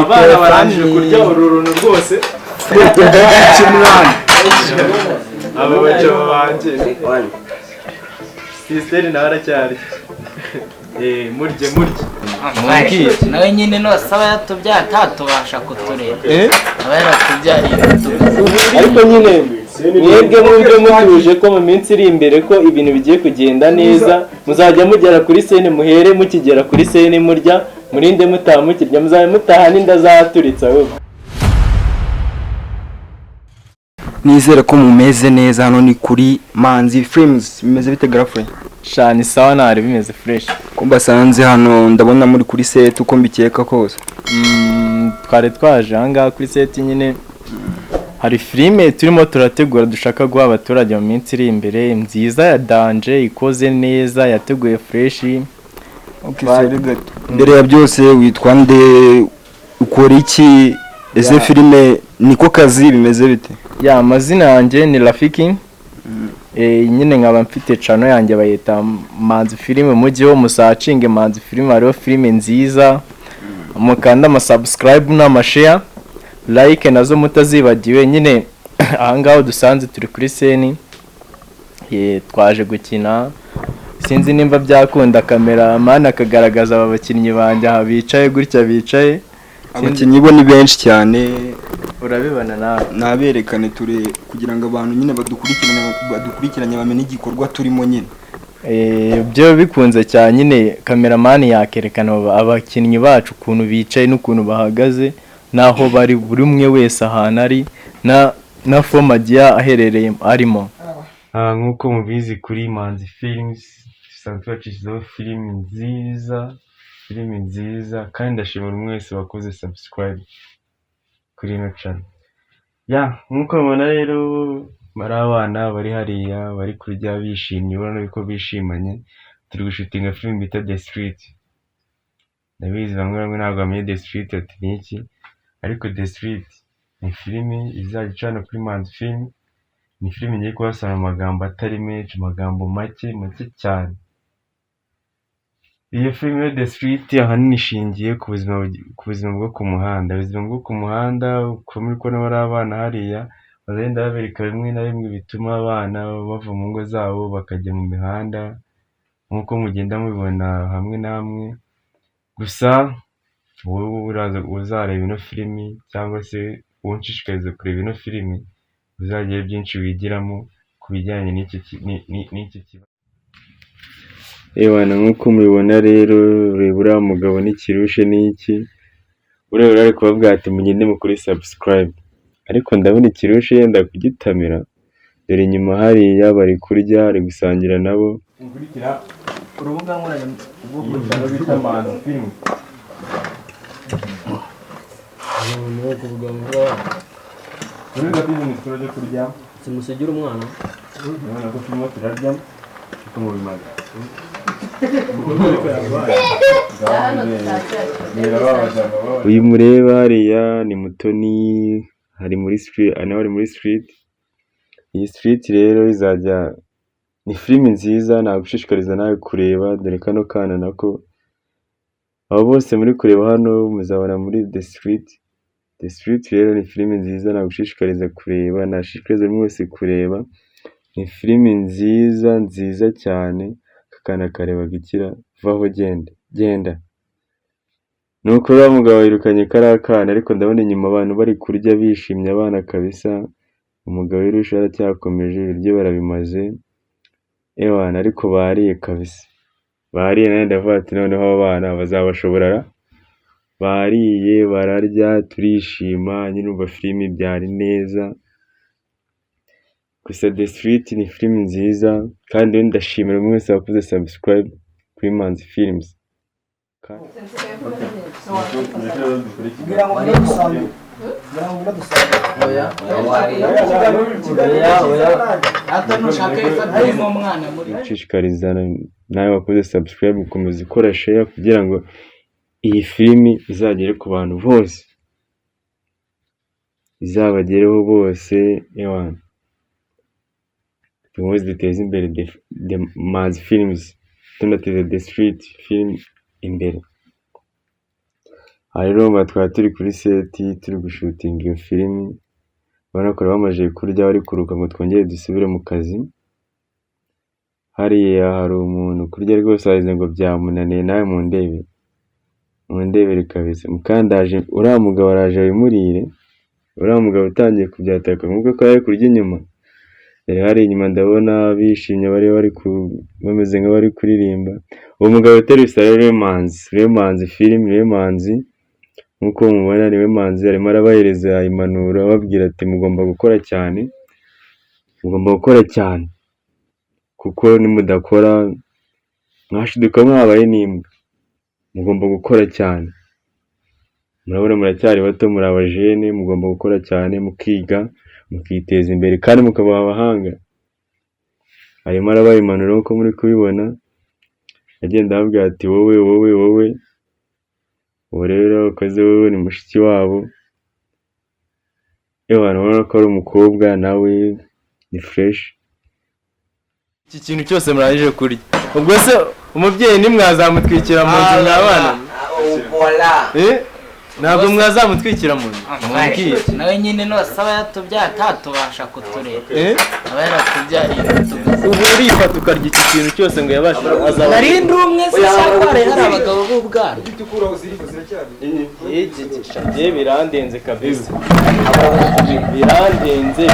abana barangije kurya uru runtu rwose aba baca babanje Sisteri nawe aracyari murye nawe nyine nosaba yatubyaye atatubasha kutureba aba yaratubyariye ariko nyine mwebwe mwumve mutuje ko mu minsi iri imbere ko ibintu bigiye kugenda neza muzajya mugera kuri sene muhere mukigera kuri sene murya murinde mutaha mukirya muzajya mutaha n'inda zaturitsa ahubwo. Nizere ko mumeze neza hano ni kuri Manzi Films. Bimeze bite girlfriend? Shani sawa nari bimeze fresh. Ko basanze hano ndabona muri kuri set uko mbikeka kose. Twari twaje hanga kuri set nyine hari filime turimo turategura dushaka guha abaturage mu minsi iri imbere nziza ya Danger ikoze neza yateguye fresh. Okay, sorry gato. Mbere ya byose witwa nde, ukora iki? Ese filime niko kazi bimeze bite? Ya amazina yanjye ni Rafiki. Nyine nkaba mfite channel yanjye bayita Manzi Filime mujyeho musacinge Manzi Filime ariyo filime nziza. Mukanda ama subscribe n'ama share like nazo mutazibagiwe nyine ahangaho dusanze turi kuri seni twaje gukina sinzi nimba byakunda kamera man akagaragaza aba bakinnyi banje aha bicaye gutya bicaye abakinnyi bo ni benshi cyane urabibona nawe naberekane ture kugira ngo abantu nyine badukurikiranye bamenye igikorwa turimo nyine byo bikunze cyane nyine cameraman yakerekana abakinnyi bacu ukuntu bicaye n'ukuntu bahagaze naho bari buri umwe wese ahantu ari na formadia aherereye arimo nkuko mubizi kuri Manzi Films dusanzwe bacishizeho filimi nziza kandi ndashimira umwe wese wakoze subscribe kuri ino channel nkuko mubona rero bari abana bari hariya bari kurya bishimye ubona yuko bishimanye turi gushutinga film bita The Street ndabizi bamwe ntabwo bamenye The Street ati niki ariko The Street ni filimi izajya icana kuri Manzi Film ni filimi ngiye kubasana amagambo atari menshi amagambo make cyane iyo filimi ya The Street ahanini ishingiye ku buzima bwo ku muhanda uko muri kubona bari abana hariya bagenda babereka bimwe na bimwe bituma abana bava mu ngo zabo bakajya mu mihanda nk'uko mugenda mubibona hamwe na hamwe gusa wowe uzareba ino filimi cyangwa se unshishikariza kureba ino filimi uzagira byinshi wigiramo ku bijyanye n'iki kibazo. Nk'uko mubibona rero ureba uriya mugabo n'ikirushe n'iki ureba ari kubabwira ati mugende mukuri subscribe ariko ndabona ikirushe yenda kugitamira dore inyuma hariya bari kurya ari gusangira nabo nkurikira urubuga nkoranyambaga bita Manzi Film Urumva business turajya kurya simusigira umwana urabona ko turimo turarya kuko mu bimaga uyu mureba hariya ni Mutoni hari muri street ari muri street iyi street rero izajya ni filimi nziza nagushishikariza nawe kureba dore kano kana nako abo bose muri kureba hano muzabona muri The Street rero ni filimi nziza nagushishikariza kureba nashishikariza buri wese kureba ni filimi nziza cyane kakana kareba gikira vaho genda nuko uriya mugabo yirukanye kariya kana ariko ndabona inyuma abantu bari kurya bishimye abana kabisa umugabo w'irusha aracyakomeje ibiryo barabimaze ariko bariye kabisa bariye nawe ndavuga ati noneho abo bana bazabashobora bariye bararya turishima nyine umva filimi byari neza gusa The Street ni filimi nziza kandi ndashimira buri wese wakoze subscribe kuri Manzi Films nshishikariza nawe wakoze subscribe gukomeza ukora share kugira ngo iyi filimi izagere ku bantu bose izabagereho bose tumuze duteze imbere The Manzi Films tunateze The Street film imbere rero twari turi kuri seti turi gushutinga iyo filimi, ubona ko bamaze kurya bari kuruka ngo twongere dusubire mu kazi. Hariya hari umuntu kurya rwose wagize ngo byamunaniye, nawe mundebere kabisa. Mukandaje uriya mugabo araje abimurire, uriya mugabo utangiye kubyataka nk'uko ko ari kurya inyuma. Yari hari inyuma ndabona bishimye bameze nk'abari kuririmba. Uwo mugabo uteruye Remanzi filimi Remanzi, nk'uko mubona ni Remanzi arimo arabahereza impanuro ababwira ati mugomba gukora cyane kuko nimudakora mwashiduka mwabaye n'imbwa, mugomba gukora cyane. Murabona muracyari bato, muri abajene, mugomba gukora cyane mukiga mukiteza imbere kandi mukabaha abahanga. Arimo arabaha impanuro nk'uko muri kubibona, agenda ababwira ati wowe ubu rero ukoze wowe ni mushiki wabo. Abantu ubona ko ari umukobwa nawe ni fresh. Iki kintu cyose murangije kurya, ubwo se umubyeyi nimwazamutwikira mu nzu mwabana? Ntabwo mwazamutwikira mu nzu? Nawe nyine nosaba yatubyaye atatubasha kuturera, aba yaratubyariye. Ubu urifata ukarya iki kintu cyose ngo yabashe azaba? Narindi umwe se cyangwa hari abagabo b'ubwana? Birandenze kabisa, birandenze.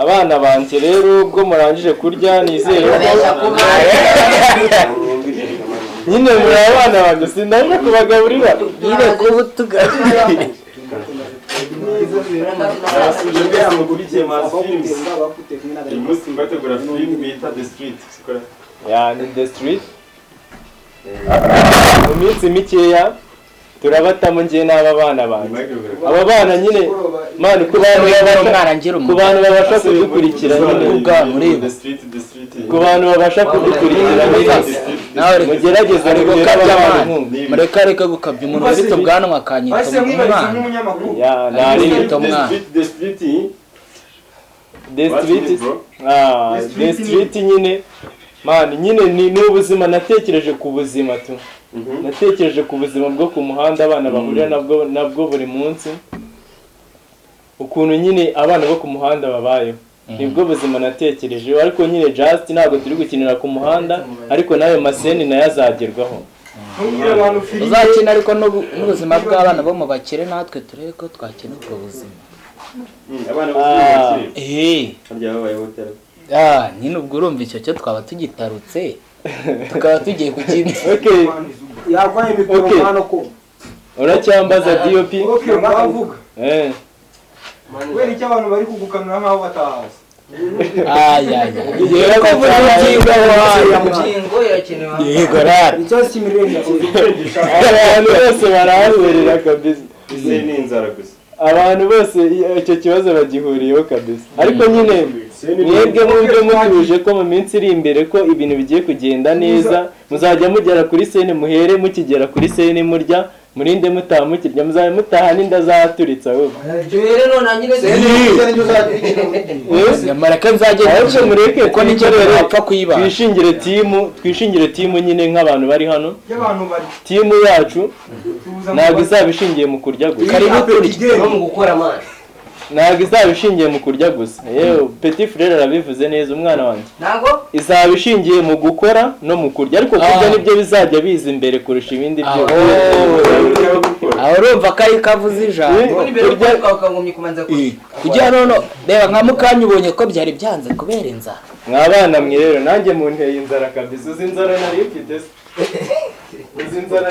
Abana banjye rero ubwo murangije kurya nizere nyine muri abana banjye sinaje kubagaburira nyine kuba utugaburira. Abasuje bwese mukurikiye Mars Films, uyu munsi mbategura filimi bita The Street. Ni The Street. Mu minsi mikeya turabatamo njye n'aba bana banjye. Aba bana nyine mani ku bantu babasha kudukurikira nyine ku bantu babasha kudukurikira nawe mugerageze ariko kabya mani mureka gukabya umuntu ufite ubwanwa akanyita umwana. The Street nyine mani nyine ni ubuzima natekereje ku buzima tu. Natekereje ku buzima bwo ku muhanda abana bahurira nabwo buri munsi, ukuntu nyine abana bo ku muhanda babayeho, nibwo buzima natekereje. Ariko nyine just ntabwo turi gukinira ku muhanda, ariko nayo maseni nayo azagerwaho. Uzakina ariko n'ubuzima bw'abana bo mu bakire, natwe turebe ko twakina ubwo buzima. Nyine ubwo urumva icyo cyo twaba tugitarutse tukaba tugiye ku kindi. Uracyambaza DOP? Wera icyo abantu bari kugukanura nkaho batahazi. Abantu bose barahahurira kabisa. Abantu bose icyo kibazo bagihuriyeho kabisa. Ariko nyine mwebwe mubyo mutuje ko mu minsi iri imbere ko ibintu bigiye kugenda neza, muzajya mugera kuri sene, muhere mukigera kuri sene murya, murinde mutaha mukirya, muzabe mutaha n'inda zaturitsa ahubwo. Rero none nyine Maraka nzagenda mureke ko nicyo rero apfa kuyiba. Twishingire timu nyine nk'abantu bari hano. Timu yacu ntabwo izabishingiye mu kurya gusa. Karibu turye no mu gukora amazi. Ntabwo izabishingiye mu kurya gusa. Yewe Petit Frere arabivuze neza umwana wanjye. Ntabwo izabishingiye mu gukora no mu kurya, ariko kurya nibyo bizajya biza imbere kurusha ibindi byose. Aho urumva ko ari kavuze ijambo. Kurya ukangumye kumanza kujya none reba nka mukanya ubonye ko byari byanze kubera inzara. Mwabana mwe rero nanjye mu nteye inzara kabisa. Uzi inzara nari mfite se. Uzi inzara